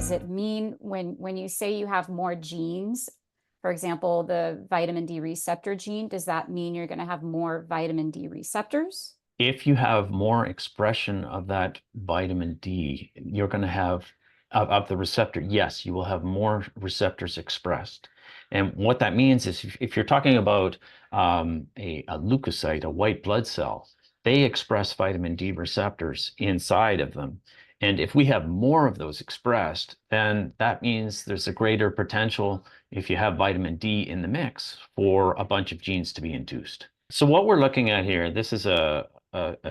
does it mean when you say you have more genes, for example, the vitamin D receptor gene, does that mean you're going to have more vitamin D receptors? If you have more expression of that vitamin D, you're going to have of the receptor. Yes, you will have more receptors expressed. And what that means is if you're talking about a leukocyte, a white blood cell, they express vitamin D receptors inside of them. And if we have more of those expressed, then that means there's a greater potential if you have vitamin D in the mix for a bunch of genes to be induced. So what we're looking at here, this is a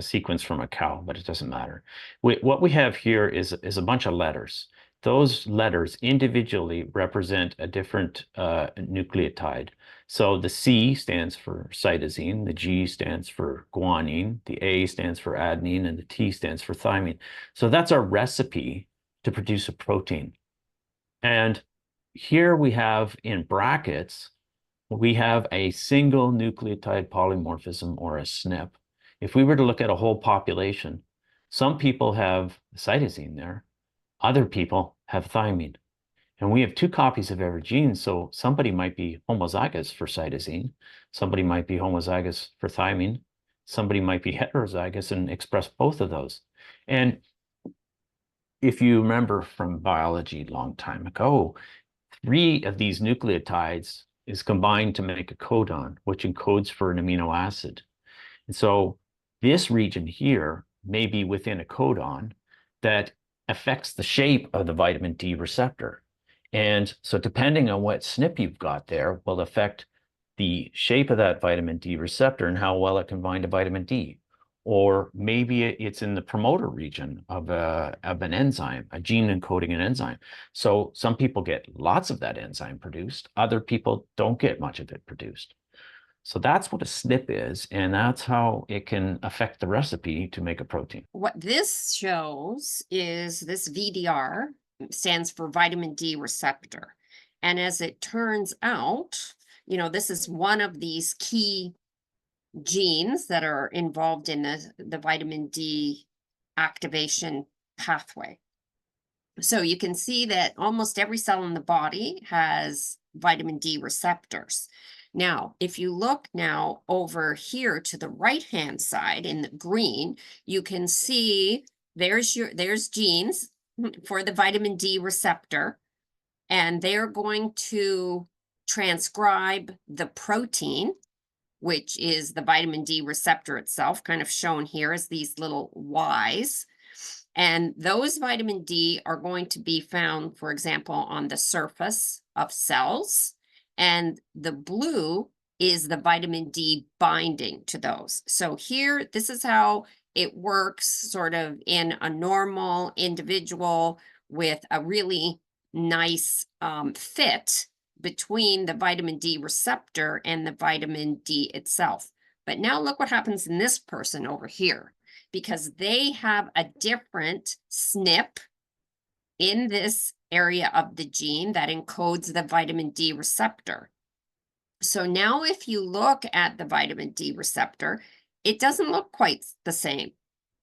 sequence from a cow, but it doesn't matter. What we have here is a bunch of letters. Those letters individually represent a different nucleotide. So the C stands for cytosine, the G stands for guanine, the A stands for adenine, and the T stands for thymine. So that's our recipe to produce a protein. And here we have in brackets, we have a single nucleotide polymorphism, or a SNP. If we were to look at a whole population, some people have cytosine there, other people have thymine. And we have two copies of every gene, so somebody might be homozygous for cytosine, somebody might be homozygous for thymine, somebody might be heterozygous and express both of those. And if you remember from biology a long time ago, three of these nucleotides is combined to make a codon, which encodes for an amino acid. And so this region here may be within a codon that affects the shape of the vitamin D receptor. And so depending on what SNP you've got there will affect the shape of that vitamin D receptor and how well it can bind to vitamin D. Or maybe it's in the promoter region of an enzyme, a gene encoding an enzyme. So some people get lots of that enzyme produced. Other people don't get much of it produced. So that's what a SNP is, and that's how it can affect the recipe to make a protein. What this shows is this VDR stands for vitamin D receptor. And as it turns out, this is one of these key genes that are involved in the vitamin D activation pathway. So you can see that almost every cell in the body has vitamin D receptors. Now, if you look now over here to the right-hand side in the green, you can see there's genes for the vitamin D receptor, and they're going to transcribe the protein, which is the vitamin D receptor itself, kind of shown here as these little Ys. And those vitamin D are going to be found, for example, on the surface of cells. And the blue is the vitamin D binding to those. So here, this is how it works sort of in a normal individual with a really nice fit between the vitamin D receptor and the vitamin D itself. But now look what happens in this person over here, because they have a different SNP in this area of the gene that encodes the vitamin D receptor. So now if you look at the vitamin D receptor, it doesn't look quite the same.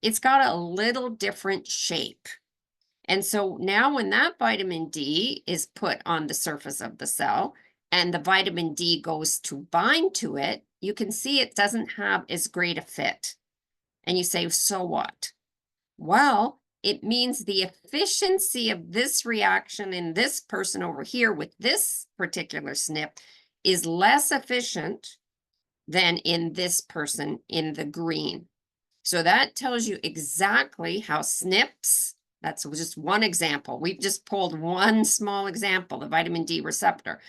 It's got a little different shape. And so now when that vitamin D is put on the surface of the cell and the vitamin D goes to bind to it, you can see it doesn't have as great a fit. And you say, so what? Well, it means the efficiency of this reaction in this person over here with this particular SNP is less efficient than in this person in the green. So that tells you exactly how SNPs, that's just one example. We've just pulled one small example. The vitamin D receptor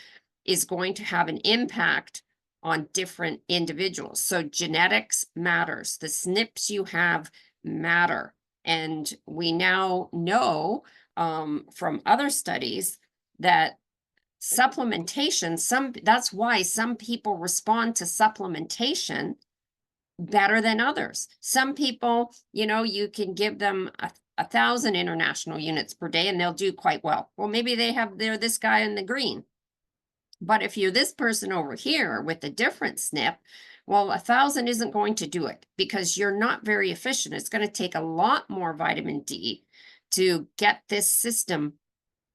is going to have an impact on different individuals. So genetics matters. The SNPs you have matter. And we now know from other studies that supplementation, that's why some people respond to supplementation better than others. Some people, you can give them 1,000 international units per day and they'll do quite well. Well, maybe they're this guy in the green. But if you're this person over here with a different SNP, well, 1,000 isn't going to do it because you're not very efficient. It's going to take a lot more vitamin D to get this system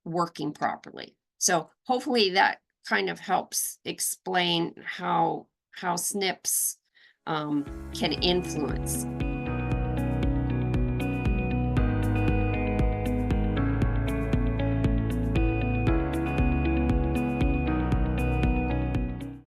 working properly. So hopefully that kind of helps explain how SNPs can influence